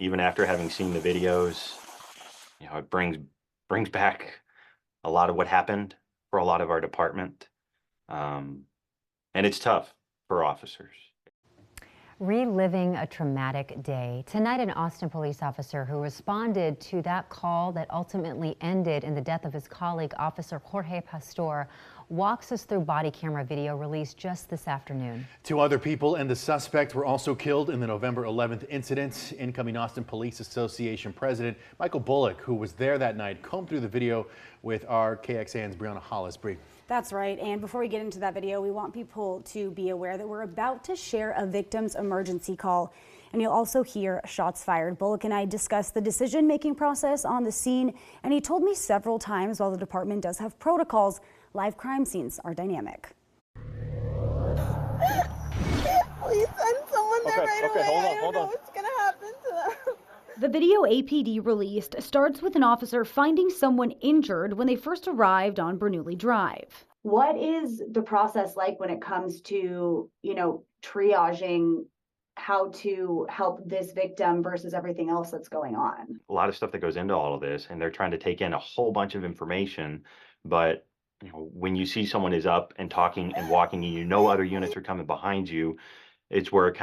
even after having seen the videos, it brings back a lot of what happened for a lot of our department. And it's tough for officers. Reliving a traumatic day. Tonight, an Austin police officer who responded to that call that ultimately ended in the death of his colleague, Officer Jorge Pastor, walks us through body camera video released just this afternoon. 2 other people and the suspect were also killed in the November 11th incident. Incoming Austin Police Association President Michael Bullock, who was there that night, combed through the video with our KXAN's Brianna Hollis. Bree. That's right. And before we get into that video, we want people to be aware that we're about to share a victim's emergency call. And you'll also hear shots fired. Bullock and I discussed the decision-making process on the scene, and he told me several times while the department does have protocols, live crime scenes are dynamic. Please send someone there right away. I don't know what's going to happen to them. The video APD released starts with an officer finding someone injured when they first arrived on Bernoulli Drive. What is the process like when it comes to, triaging how to help this victim versus everything else that's going on? A lot of stuff that goes into all of this, and they're trying to take in a whole bunch of information, but when you see someone is up and talking and walking and other units are coming behind you, it's where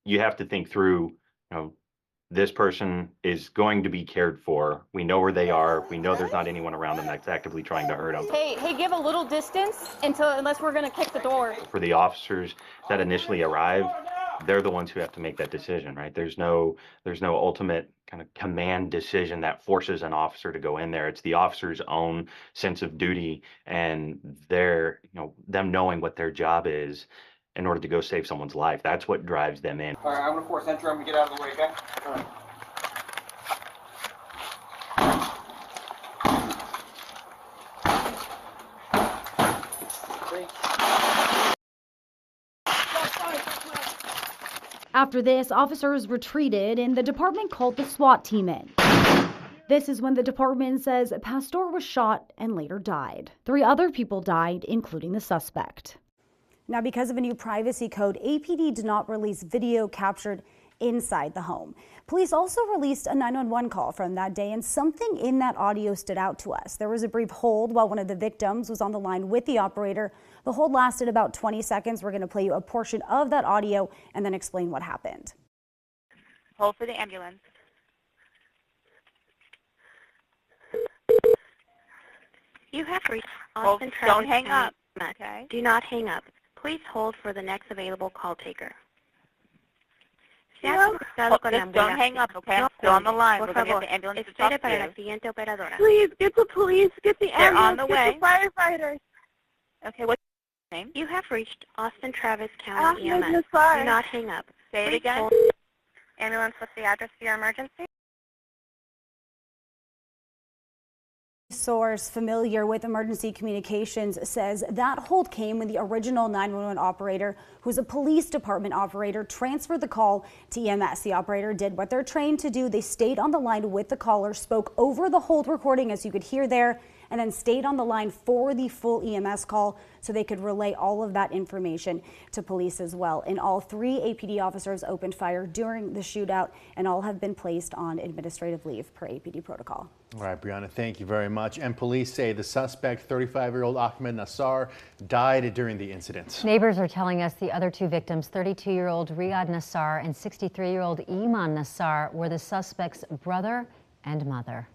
you have to think through, this person is going to be cared for. We know where they are. We know there's not anyone around them that's actively trying to hurt them. Hey, give a little distance unless we're going to kick the door. For the officers that initially arrive, they're the ones who have to make that decision, right? There's no ultimate kind of command decision that forces an officer to go in there. It's the officer's own sense of duty and them knowing what their job is in order to go save someone's life. That's what drives them in. All right, I'm going to force entry and get out of the way, okay? All right. After this, officers retreated and the department called the SWAT team in. This is when the department says Pastor was shot and later died. 3 other people died, including the suspect. Now, because of a new privacy code, APD did not release video captured inside the home. Police also released a 911 call from that day, and something in that audio stood out to us. There was a brief hold while one of the victims was on the line with the operator. The hold lasted about 20 seconds. We're going to play you a portion of that audio and then explain what happened. Hold for the ambulance. You have reached Austin Travis. Don't hang up. Okay. Do not hang up. Please hold for the next available call taker. Don't hang up, okay? I'm still on the line. We're going to get the ambulance to talk to you. Please, get the police, get the ambulance, They're on the way. Get the firefighters. Okay, what's your name? You have reached Austin Travis County EMS. Do not hang up. Say it again. Hold. Ambulance, what's the address for your emergency? Source familiar with emergency communications says that hold came when the original 911 operator, who's a police department operator, transferred the call to EMS. The operator did what they're trained to do. They stayed on the line with the caller, spoke over the hold recording, as you could hear there, and then stayed on the line for the full EMS call so they could relay all of that information to police as well. In all, 3 APD officers opened fire during the shootout, and all have been placed on administrative leave per APD protocol. All right, Brianna, thank you very much. And police say the suspect, 35-year-old Ahmed Nassar, died during the incident. Neighbors are telling us the other 2 victims, 32-year-old Riyad Nassar and 63-year-old Iman Nassar, were the suspect's brother and mother.